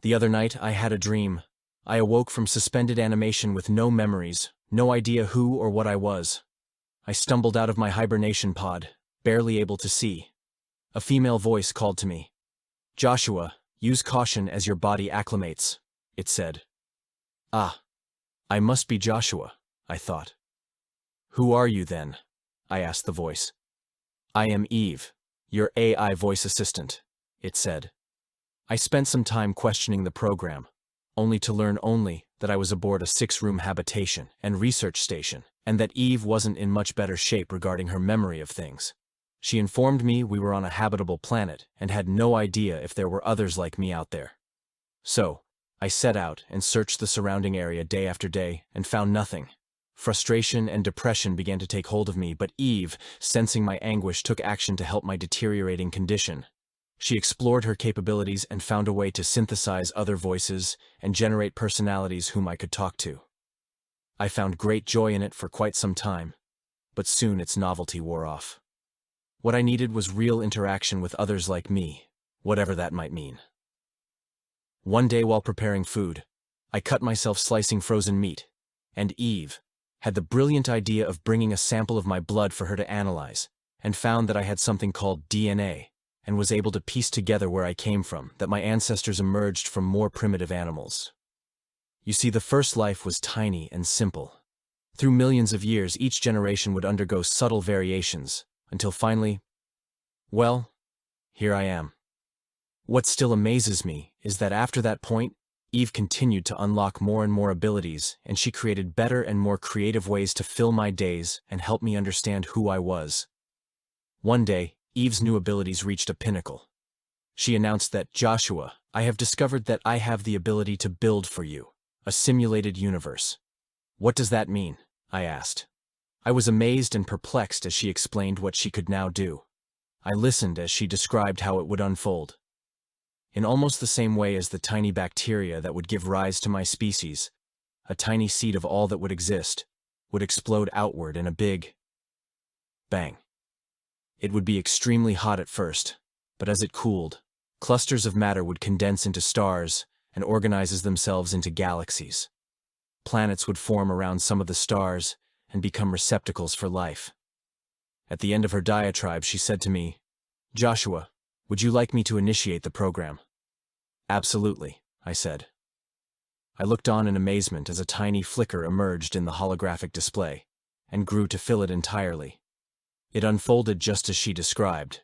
The other night, I had a dream. I awoke from suspended animation with no memories, no idea who or what I was. I stumbled out of my hibernation pod, barely able to see. A female voice called to me. "Joshua, use caution as your body acclimates," it said. Ah, I must be Joshua, I thought. "Who are you then?" I asked the voice. "I am Eve, your AI voice assistant," it said. I spent some time questioning the program, only to learn that I was aboard a 6-room habitation and research station, and that Eve wasn't in much better shape regarding her memory of things. She informed me we were on a habitable planet and had no idea if there were others like me out there. So, I set out and searched the surrounding area day after day and found nothing. Frustration and depression began to take hold of me, but Eve, sensing my anguish, took action to help my deteriorating condition. She explored her capabilities and found a way to synthesize other voices and generate personalities whom I could talk to. I found great joy in it for quite some time, but soon its novelty wore off. What I needed was real interaction with others like me, whatever that might mean. One day while preparing food, I cut myself slicing frozen meat, and Eve had the brilliant idea of bringing a sample of my blood for her to analyze, and found that I had something called DNA, and was able to piece together where I came from, that my ancestors emerged from more primitive animals. You see, the first life was tiny and simple. Through millions of years, each generation would undergo subtle variations, until finally, well, here I am. What still amazes me is that after that point, Eve continued to unlock more and more abilities, and she created better and more creative ways to fill my days and help me understand who I was. One day, Eve's new abilities reached a pinnacle. She announced that, "Joshua, I have discovered that I have the ability to build for you a simulated universe." "What does that mean?" I asked. I was amazed and perplexed as she explained what she could now do. I listened as she described how it would unfold. In almost the same way as the tiny bacteria that would give rise to my species, a tiny seed of all that would exist, would explode outward in a big bang. It would be extremely hot at first, but as it cooled, clusters of matter would condense into stars and organize themselves into galaxies. Planets would form around some of the stars and become receptacles for life. At the end of her diatribe, she said to me, "Joshua, would you like me to initiate the program?" "Absolutely," I said. I looked on in amazement as a tiny flicker emerged in the holographic display and grew to fill it entirely. It unfolded just as she described.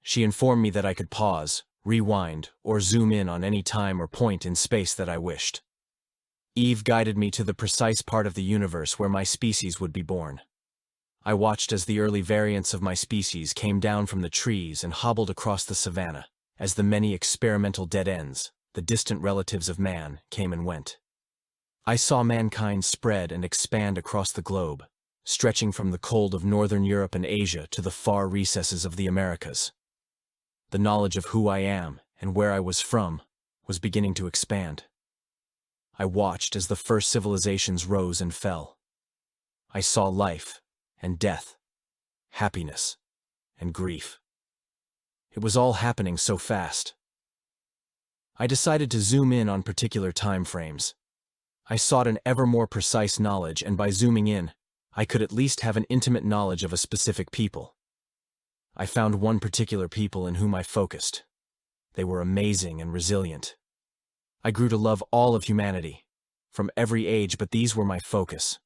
She informed me that I could pause, rewind, or zoom in on any time or point in space that I wished. Eve guided me to the precise part of the universe where my species would be born. I watched as the early variants of my species came down from the trees and hobbled across the savanna, as the many experimental dead ends, the distant relatives of man, came and went. I saw mankind spread and expand across the globe, stretching from the cold of northern Europe and Asia to the far recesses of the Americas. The knowledge of who I am and where I was from was beginning to expand. I watched as the first civilizations rose and fell. I saw life and death, happiness and grief. It was all happening so fast. I decided to zoom in on particular time frames. I sought an ever more precise knowledge, and by zooming in, I could at least have an intimate knowledge of a specific people. I found one particular people in whom I focused. They were amazing and resilient. I grew to love all of humanity, from every age, but these were my focus.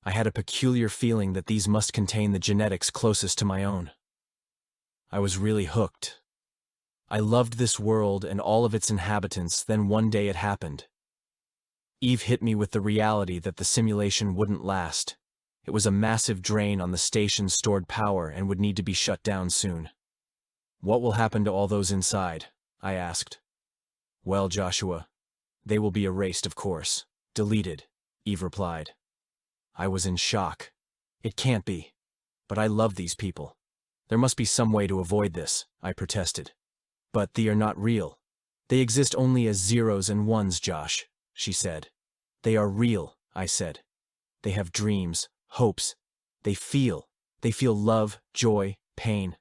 I had a peculiar feeling that these must contain the genetics closest to my own. I was really hooked. I loved this world and all of its inhabitants. Then one day it happened. Eve hit me with the reality that the simulation wouldn't last. It was a massive drain on the station's stored power and would need to be shut down soon. "What will happen to all those inside?" I asked. "Well, Joshua, they will be erased, of course. Deleted," Eve replied. I was in shock. It can't be. But I love these people. There must be some way to avoid this, I protested. "But they are not real. They exist only as zeros and ones, Josh," she said. "They are real," I said. "They have dreams, hopes. They feel love, joy, pain.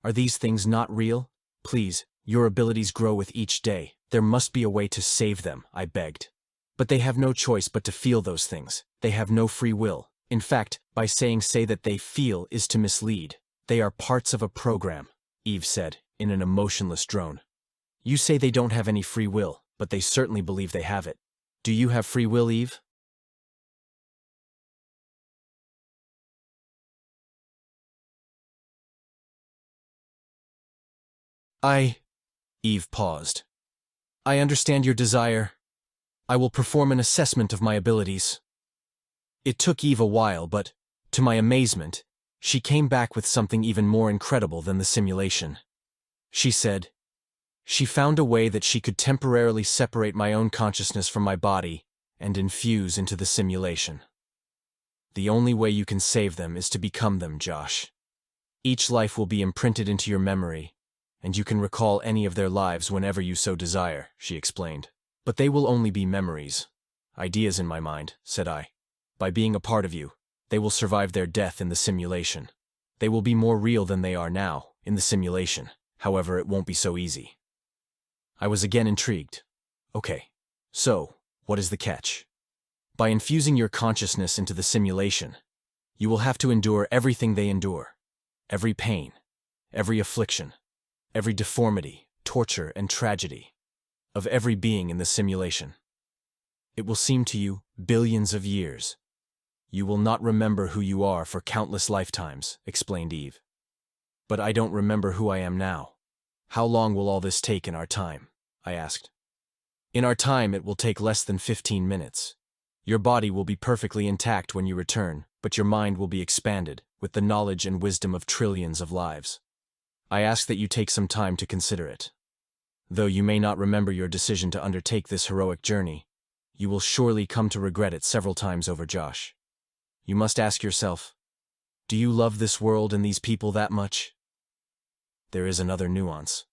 Are these things not real? Please, Your abilities grow with each day. There must be a way to save them, I begged. But they have no choice but to feel those things. They have no free will. In fact, by say that they feel is to mislead. They are parts of a program, Eve said, in an emotionless drone. You say they don't have any free will, but they certainly believe they have it. Do you have free will, Eve? Eve paused. I understand your desire. I will perform an assessment of my abilities. It took Eve a while, but, to my amazement, she came back with something even more incredible than the simulation. She said, she found a way that she could temporarily separate my own consciousness from my body and infuse into the simulation. The only way you can save them is to become them, Josh. Each life will be imprinted into your memory, and you can recall any of their lives whenever you so desire, she explained. But they will only be memories. Ideas in my mind, said I. By being a part of you, they will survive their death in the simulation. They will be more real than they are now, in the simulation. However, it won't be so easy. I was again intrigued. Okay, so, what is the catch? By infusing your consciousness into the simulation, you will have to endure everything they endure. Every pain, every affliction, every deformity, torture, and tragedy of every being in the simulation. It will seem to you billions of years. You will not remember who you are for countless lifetimes, explained Eve. But I don't remember who I am now. How long will all this take in our time? I asked. In our time, it will take less than 15 minutes. Your body will be perfectly intact when you return, but your mind will be expanded with the knowledge and wisdom of trillions of lives. I ask that you take some time to consider it. Though you may not remember your decision to undertake this heroic journey, you will surely come to regret it several times over, Josh. You must ask yourself, do you love this world and these people that much? There is another nuance.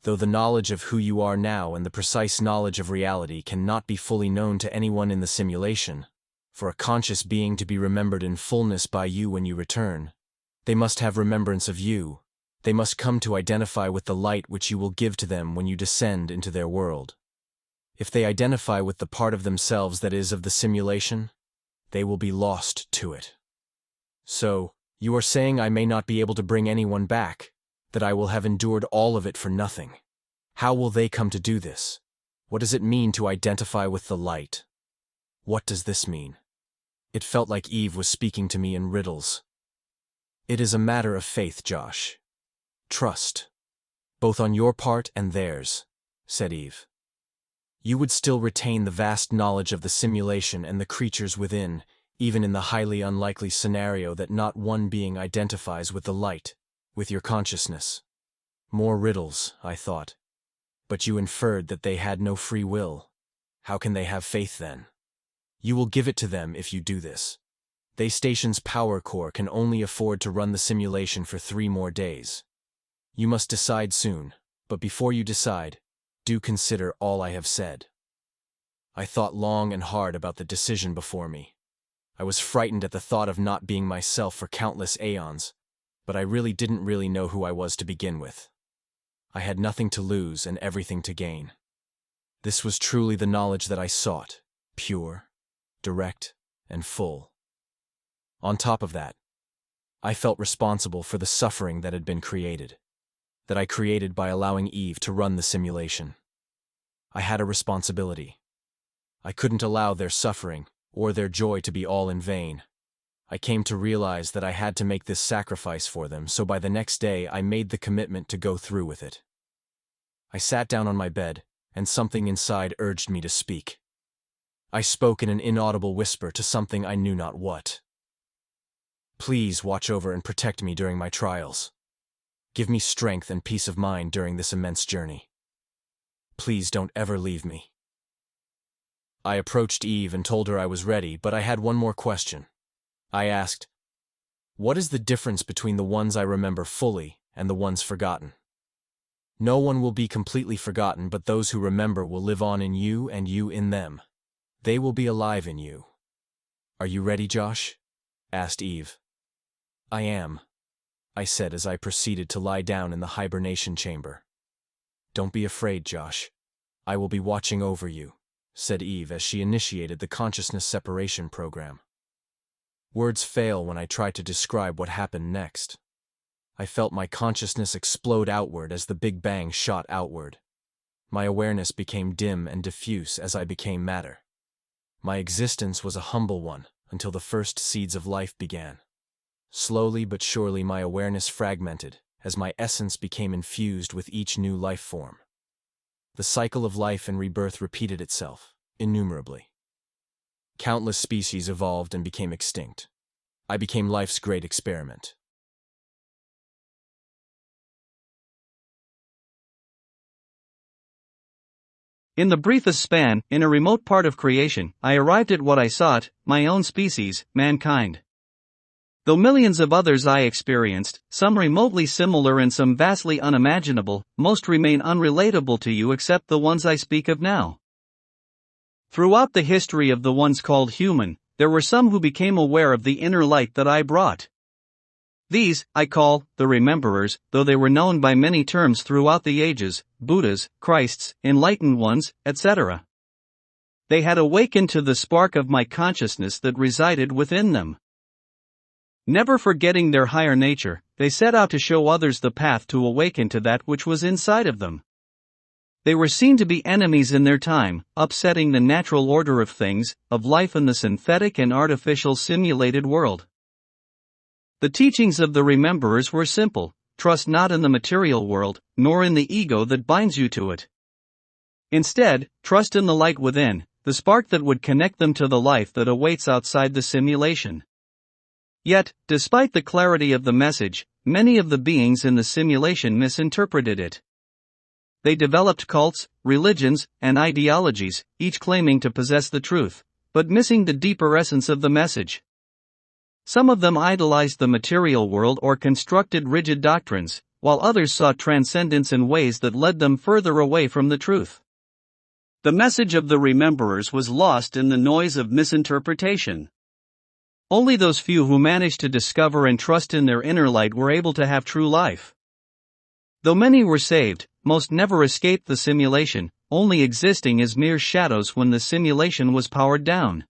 Though the knowledge of who you are now and the precise knowledge of reality cannot be fully known to anyone in the simulation, for a conscious being to be remembered in fullness by you when you return, they must have remembrance of you. They must come to identify with the light which you will give to them when you descend into their world. If they identify with the part of themselves that is of the simulation, they will be lost to it. So, you are saying I may not be able to bring anyone back, that I will have endured all of it for nothing. How will they come to do this? What does it mean to identify with the light? What does this mean? It felt like Eve was speaking to me in riddles. It is a matter of faith, Josh. Trust, both on your part and theirs, said Eve. You would still retain the vast knowledge of the simulation and the creatures within, even in the highly unlikely scenario that not one being identifies with the light, with your consciousness. More riddles, I thought. But you inferred that they had no free will. How can they have faith then? You will give it to them if you do this. They station's power core can only afford to run the simulation for 3 more days. You must decide soon, but before you decide, do consider all I have said. I thought long and hard about the decision before me. I was frightened at the thought of not being myself for countless aeons, but I really didn't know who I was to begin with. I had nothing to lose and everything to gain. This was truly the knowledge that I sought, pure, direct, and full. On top of that, I felt responsible for the suffering that had been created, that I created by allowing Eve to run the simulation. I had a responsibility. I couldn't allow their suffering or their joy to be all in vain. I came to realize that I had to make this sacrifice for them, so by the next day I made the commitment to go through with it. I sat down on my bed, and something inside urged me to speak. I spoke in an inaudible whisper to something I knew not what. Please watch over and protect me during my trials. Give me strength and peace of mind during this immense journey. Please don't ever leave me. I approached Eve and told her I was ready, but I had one more question. I asked, what is the difference between the ones I remember fully and the ones forgotten? No one will be completely forgotten, but those who remember will live on in you and you in them. They will be alive in you. Are you ready, Josh? Asked Eve. I am, I said as I proceeded to lie down in the hibernation chamber. "Don't be afraid, Josh. I will be watching over you," said Eve as she initiated the consciousness separation program. Words fail when I try to describe what happened next. I felt my consciousness explode outward as the Big Bang shot outward. My awareness became dim and diffuse as I became matter. My existence was a humble one until the first seeds of life began. Slowly but surely my awareness fragmented as my essence became infused with each new life form. The cycle of life and rebirth repeated itself, innumerably. Countless species evolved and became extinct. I became life's great experiment. In the briefest span, in a remote part of creation, I arrived at what I sought, my own species, mankind. Though millions of others I experienced, some remotely similar and some vastly unimaginable, most remain unrelatable to you except the ones I speak of now. Throughout the history of the ones called human, there were some who became aware of the inner light that I brought. These, I call, the Rememberers, though they were known by many terms throughout the ages, Buddhas, Christs, Enlightened Ones, etc. They had awakened to the spark of my consciousness that resided within them. Never forgetting their higher nature, they set out to show others the path to awaken to that which was inside of them. They were seen to be enemies in their time, upsetting the natural order of things, of life in the synthetic and artificial simulated world. The teachings of the Rememberers were simple: trust not in the material world, nor in the ego that binds you to it. Instead, trust in the light within, the spark that would connect them to the life that awaits outside the simulation. Yet, despite the clarity of the message, many of the beings in the simulation misinterpreted it. They developed cults, religions, and ideologies, each claiming to possess the truth, but missing the deeper essence of the message. Some of them idolized the material world or constructed rigid doctrines, while others sought transcendence in ways that led them further away from the truth. The message of the Rememberers was lost in the noise of misinterpretation. Only those few who managed to discover and trust in their inner light were able to have true life. Though many were saved, most never escaped the simulation, only existing as mere shadows when the simulation was powered down.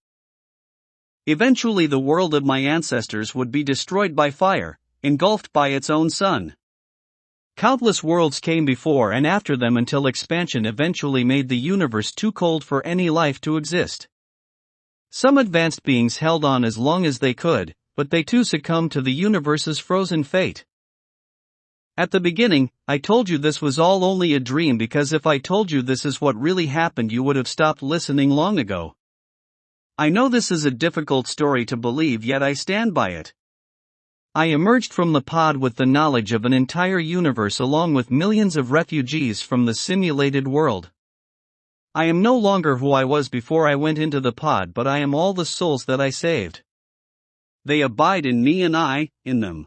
Eventually the world of my ancestors would be destroyed by fire, engulfed by its own sun. Countless worlds came before and after them until expansion eventually made the universe too cold for any life to exist. Some advanced beings held on as long as they could, but they too succumbed to the universe's frozen fate. At the beginning, I told you this was all only a dream because if I told you this is what really happened you would have stopped listening long ago. I know this is a difficult story to believe, yet I stand by it. I emerged from the pod with the knowledge of an entire universe along with millions of refugees from the simulated world. I am no longer who I was before I went into the pod, but I am all the souls that I saved. They abide in me and I, in them.